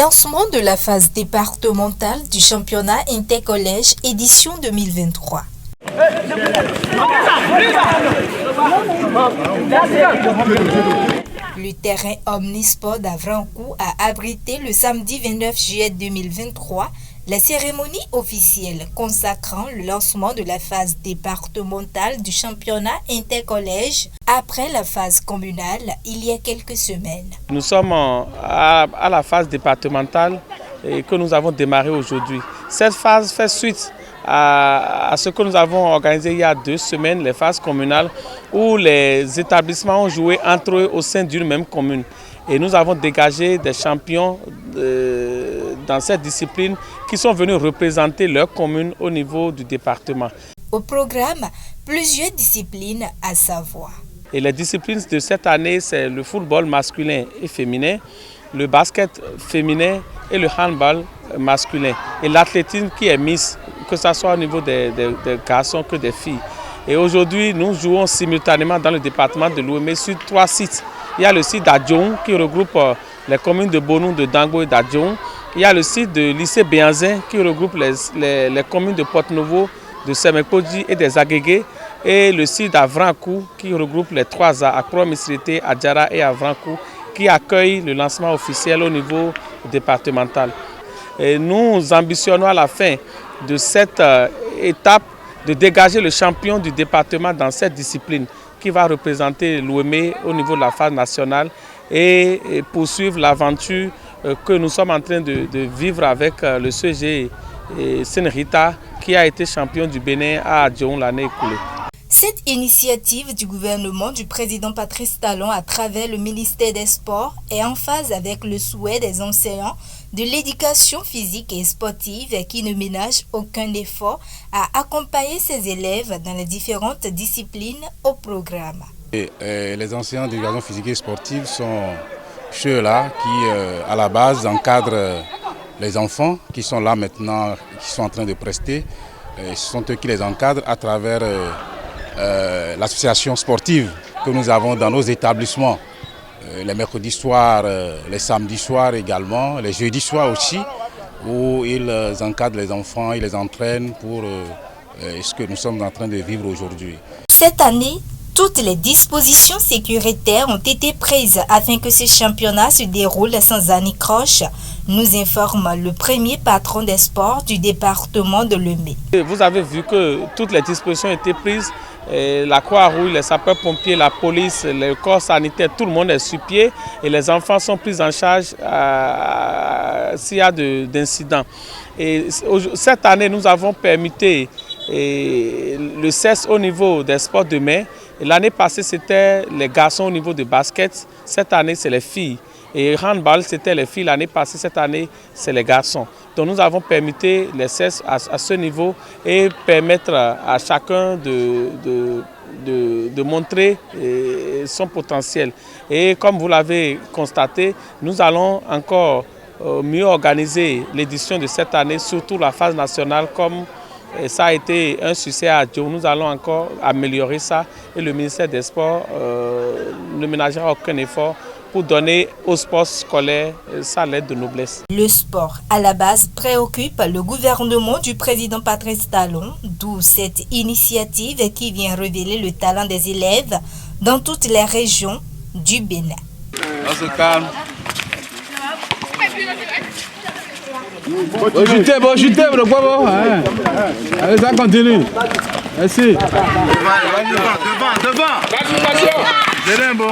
Lancement de la phase départementale du championnat intercollège édition 2023. Le terrain omnisport d'Avrancourt a abrité le samedi 29 juillet 2023 la cérémonie officielle consacrant le lancement de la phase départementale du championnat intercollège après la phase communale il y a quelques semaines. Nous sommes à la phase départementale que nous avons démarré aujourd'hui. Cette phase fait suite à ce que nous avons organisé il y a 2 semaines, les phases communales, où les établissements ont joué entre eux au sein d'une même commune. Et nous avons dégagé des champions dans cette discipline qui sont venus représenter leur commune au niveau du département. Au programme, plusieurs disciplines à savoir. Et les disciplines de cette année, c'est le football masculin et féminin, le basket féminin et le handball masculin. Et l'athlétisme qui est Miss, que ce soit au niveau des garçons que des filles. Et aujourd'hui, nous jouons simultanément dans le département de l'Ouémé sur 3 sites. Il y a le site d'Adjoun qui regroupe les communes de Bonou, de Dango et d'Adjoun. Il y a le site de lycée Béanzin qui regroupe les communes de Porte-Nouveau, de Semekodji et des Agégués. Et le site d'Avrancourt qui regroupe les 3 A, Akro Misrité, Adjara et Avrancourt, qui accueille le lancement officiel au niveau départemental. Et nous ambitionnons à la fin de cette étape de dégager le champion du département dans cette discipline qui va représenter l'Ouémé au niveau de la phase nationale et poursuivre l'aventure que nous sommes en train de vivre avec le CG Senrita qui a été champion du Bénin à Adjoun l'année écoulée. Cette initiative du gouvernement du président Patrice Talon à travers le ministère des Sports est en phase avec le souhait des enseignants de l'éducation physique et sportive qui ne ménagent aucun effort à accompagner ses élèves dans les différentes disciplines au programme. Les enseignants d'éducation physique et sportive sont ceux-là qui, à la base, encadrent les enfants qui sont là maintenant, qui sont en train de prester. Ce sont eux qui les encadrent à travers l'association sportive que nous avons dans nos établissements. Les mercredis soirs, les samedis soirs également, les jeudis soirs aussi, où ils encadrent les enfants, ils les entraînent pour ce que nous sommes en train de vivre aujourd'hui. Cette année, toutes les dispositions sécuritaires ont été prises afin que ce championnat se déroule sans anicroche, nous informe le premier patron des sports du département de l'Ouémé. Vous avez vu que toutes les dispositions ont été prises. La Croix-Rouge, les sapeurs-pompiers, la police, le corps sanitaire, tout le monde est sur pied et les enfants sont pris en charge s'il y a d'incidents. Cette année, nous avons permis le CES au niveau des sports de main. L'année passée, c'était les garçons au niveau de basket. Cette année, c'est les filles. Et handball, c'était les filles. L'année passée, cette année, c'est les garçons. Donc nous avons permis les CES à ce niveau et permettre à chacun de montrer son potentiel. Et comme vous l'avez constaté, nous allons encore mieux organiser l'édition de cette année, surtout la phase nationale, comme ça a été un succès à Adjoun. Nous allons encore améliorer ça et le ministère des Sports ne ménagera aucun effort pour donner au sport scolaire sa lettre de noblesse. Le sport, à la base, préoccupe le gouvernement du président Patrice Talon, d'où cette initiative qui vient révéler le talent des élèves dans toutes les régions du Bénin. On se calme. Bon, chuter, le quoi bon? Allez, ça continue. Merci. Devant. Bon.